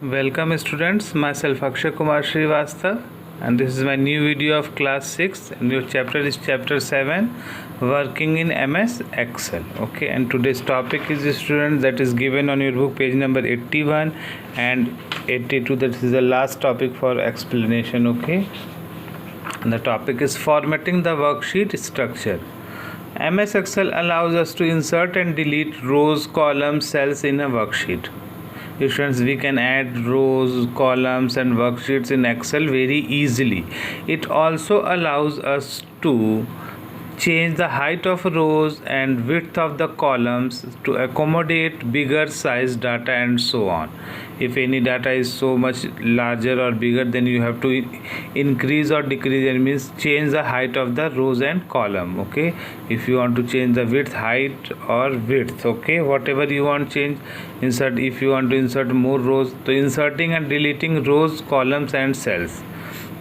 Welcome students, myself Akshay Kumar Srivastav, and this is my new video of class 6 and your chapter is chapter 7, working in MS Excel. Okay, and today's topic is students that is given on your book page number 81 and 82. That is the last topic for explanation. Okay, and the topic is formatting the worksheet structure. MS Excel allows us to insert and delete rows, columns, cells in a worksheet. Students, we can add rows, columns and worksheets in Excel very easily. It also allows us to change the height of rows and width of the columns to accommodate bigger size data and so on. If any data is so much larger or bigger, then you have to increase or decrease. It means change the height of the rows and column. Okay, if you want to change the width, height or width, okay, whatever you want change, insert. If you want to insert more rows, so inserting and deleting rows, columns and cells.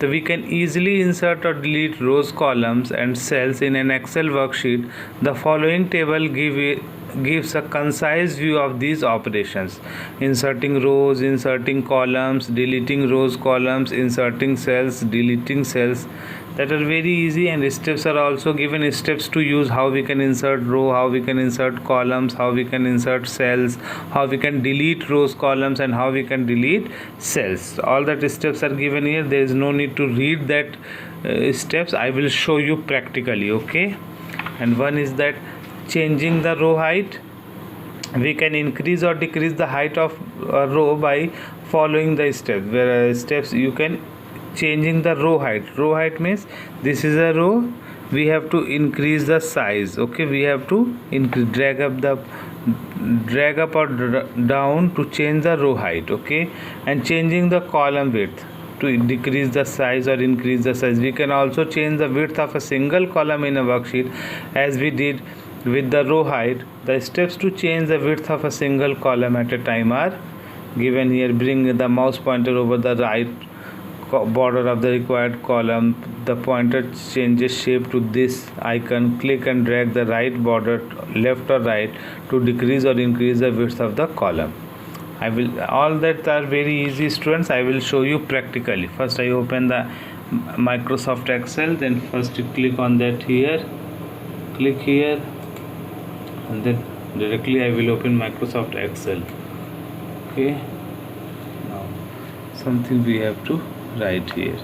So we can easily insert or delete rows, columns and cells in an Excel worksheet. The following table gives a concise view of these operations: inserting rows, inserting columns, deleting rows, columns, inserting cells, deleting cells. That are very easy, and steps are also given, steps to use, how we can insert row, how we can insert columns, how we can insert cells, how we can delete rows, columns and how we can delete cells. All that steps are given here. There is no need to read that steps. I will show you practically. Okay, and one is that changing the row height. We can increase or decrease the height of a row by following the steps. Steps you can changing the row height. Row height means this is a row, we have to increase the size. Okay, we have to drag up or down to change the row height. Okay, and changing the column width to decrease the size or increase the size. We can also change the width of a single column in a worksheet as we did with the row height. The steps to change the width of a single column at a time are given here. Bring the mouse pointer over the right border of the required column. The pointer changes shape to this icon. Click and drag the right border left or right to decrease or increase the width of the column. All that are very easy, students. I will show you practically. First I open the Microsoft Excel, then first you click on that here, click here, and then directly I will open Microsoft Excel. Okay, now something we have to write here.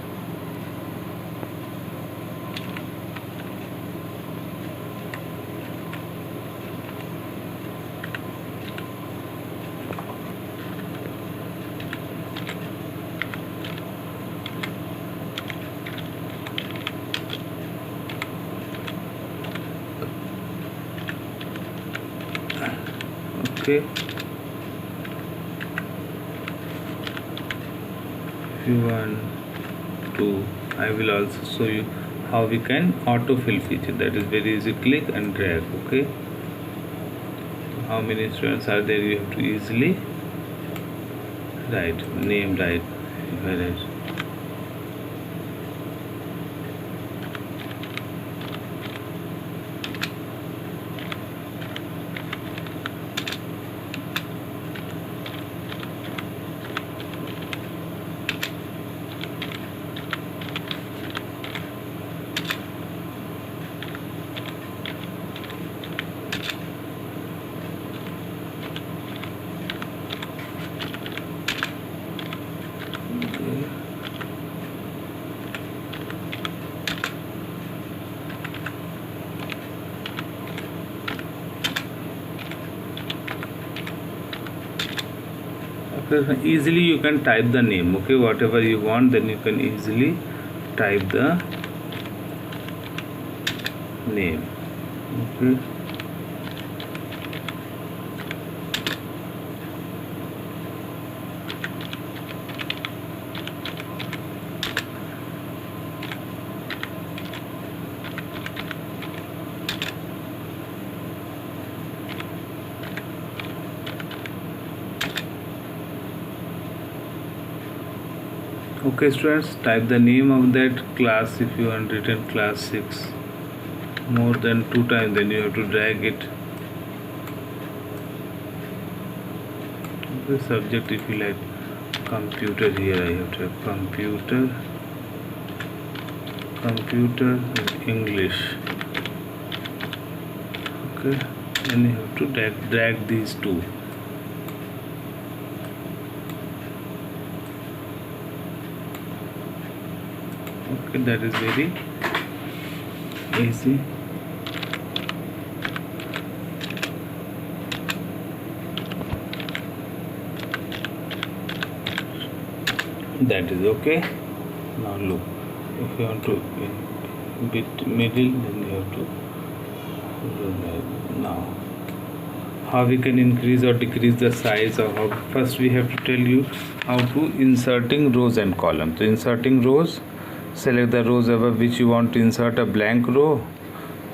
Okay, if you want to, I will also show you how we can autofill feature. That is very easy. Click and drag. Okay, how many students are there? You have to easily write name, write. If I write easily you can type the name. Okay, whatever you want, then you can easily type the name. Okay, okay students, type the name of that class. If you want written class 6 more than 2 times, then you have to drag it. The subject, if you like computer. Here I have to have computer English. Okay, then you have to drag these two. Okay, that is very easy. That is okay. Now look, if you want to bit middle, then you have to do that. Now how we can increase or decrease the size of how, first we have to tell you how to inserting rows and columns. So inserting rows, select the rows above which you want to insert a blank row,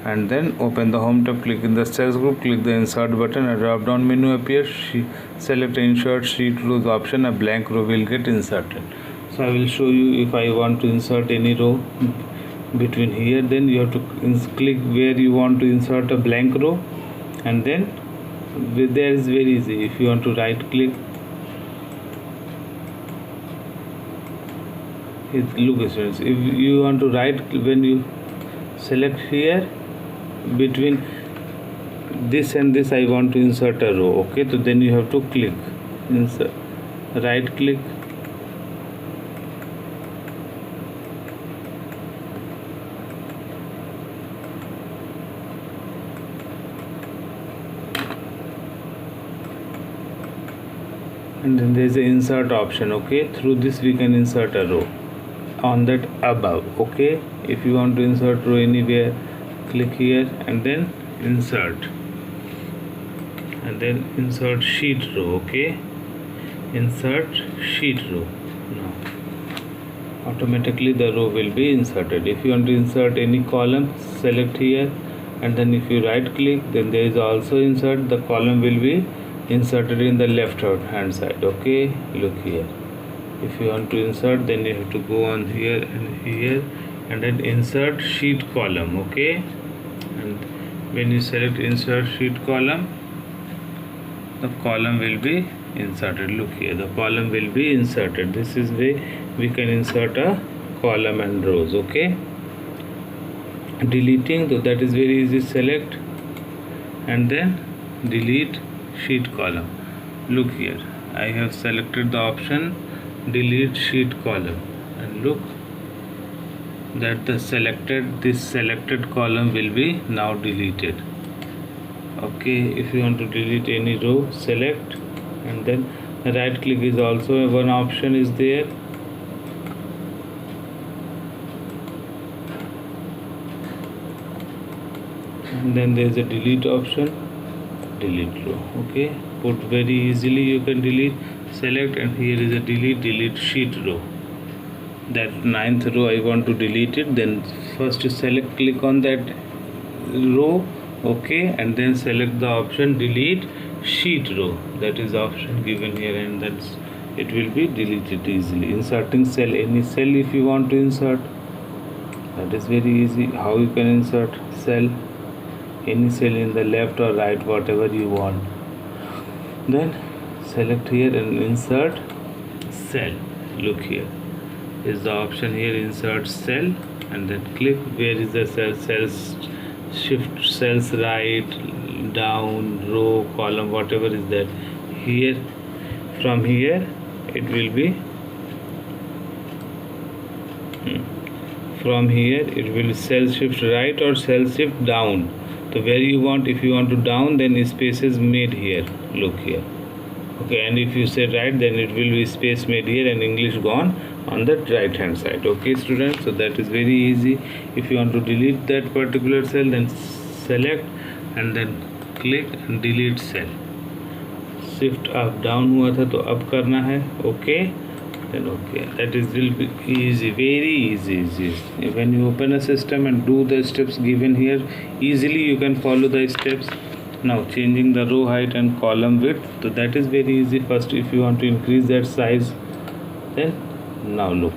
and then open the home tab, click in the cells group, click the insert button, a drop down menu appears, select insert sheet rows option, a blank row will get inserted. So I will show you if I want to insert any row between here, then you have to click where you want to insert a blank row, and then there is very easy. If you want to right click, look students, if you want to right, when you select here between this and this, I want to insert a row. Okay, so then you have to click insert, right click, and then there is an insert option. Okay, through this we can insert a row on that above. Okay, if you want to insert row anywhere, click here and then insert, and then insert sheet row. Okay, insert sheet row. Now automatically the row will be inserted. If you want to insert any column, select here, and then if you right click, then there is also insert, the column will be inserted in the left hand side. Okay, look here, if you want to insert, then you have to go on here and then insert sheet column. Okay, and when you select insert sheet column, the column will be inserted. Look here, the column will be inserted. This is way we can insert a column and rows. Okay, deleting, so that is very easy. Select and then delete sheet column. Look here, I have selected the option delete sheet column, and look that this selected column will be now deleted. Okay, if you want to delete any row, select, and then right click is also one option is there. And then there is a delete option, delete row. Okay, put very easily you can delete. Select, and here is a delete sheet row. That 9th row I want to delete it, then first you select, click on that row. Okay, and then select the option delete sheet row. That is the option given here, and that's it will be deleted easily. Inserting cell, any cell if you want to insert, that is very easy. How you can insert cell, any cell in the left or right, whatever you want. Then select here and insert cell. Look here is the option here, insert cell, and then click where is the cells, shift cells right, down, row, column, whatever is that here. From here it will be from here it will cell shift right or cell shift down. So where you want, if you want to down, then space is made here. Look here. Okay, and if you say right, then it will be space made here and English gone on the right hand side. Okay students, so that is very easy. If you want to delete that particular cell, then select and then click and delete cell. Shift up, down हुआ था तो up करना है. Okay, then okay, that is will be easy, very easy. When you open a system and do the steps given here, easily you can follow the steps. Now changing the row height and column width, so that is very easy. First if you want to increase that size, then now look,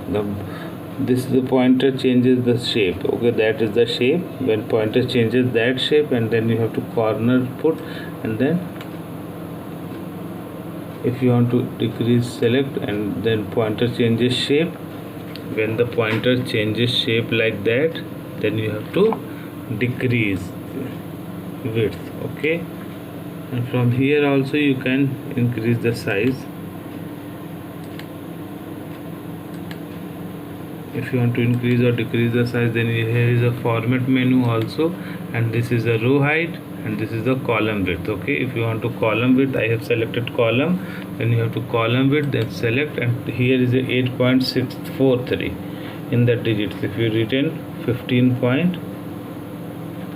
this the pointer changes the shape. Okay, that is the shape. When pointer changes that shape, and then you have to corner put, and then If you want to decrease, select, and then pointer changes shape. When the pointer changes shape like that, then you have to decrease width. Okay, and from here also you can increase the size. If you want to increase or decrease the size, then here is a format menu also, and this is a row height, and this is the column width. Okay, if you want to column width, I have selected column, then you have to column width, then select, and here is a 8.643 in the digits. If you written 15 point,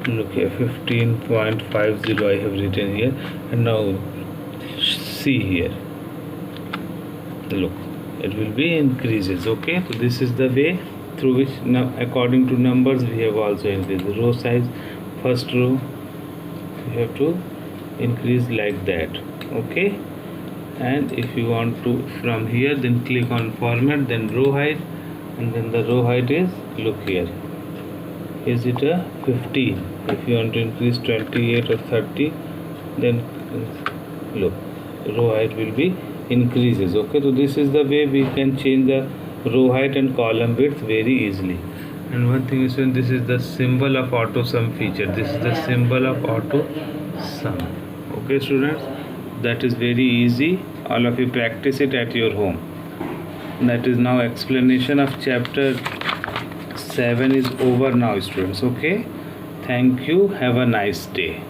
look here, 15.50 I have written here, and now see here, look, it will be increases. Okay, so this is the way through which now according to numbers we have also increased the row size. First row you have to increase like that. Okay, and if you want to from here, then click on format, then row height, and then the row height is, look here, is it a 15? If you want to increase 28 or 30, then look, row height will be increases. Okay, so this is the way we can change the row height and column width very easily. And one thing is, this is the symbol of auto sum feature. This is the symbol of auto sum. Okay students, that is very easy. All of you practice it at your home. That is now explanation of chapter 7 is over now students. Okay, thank you, have a nice day.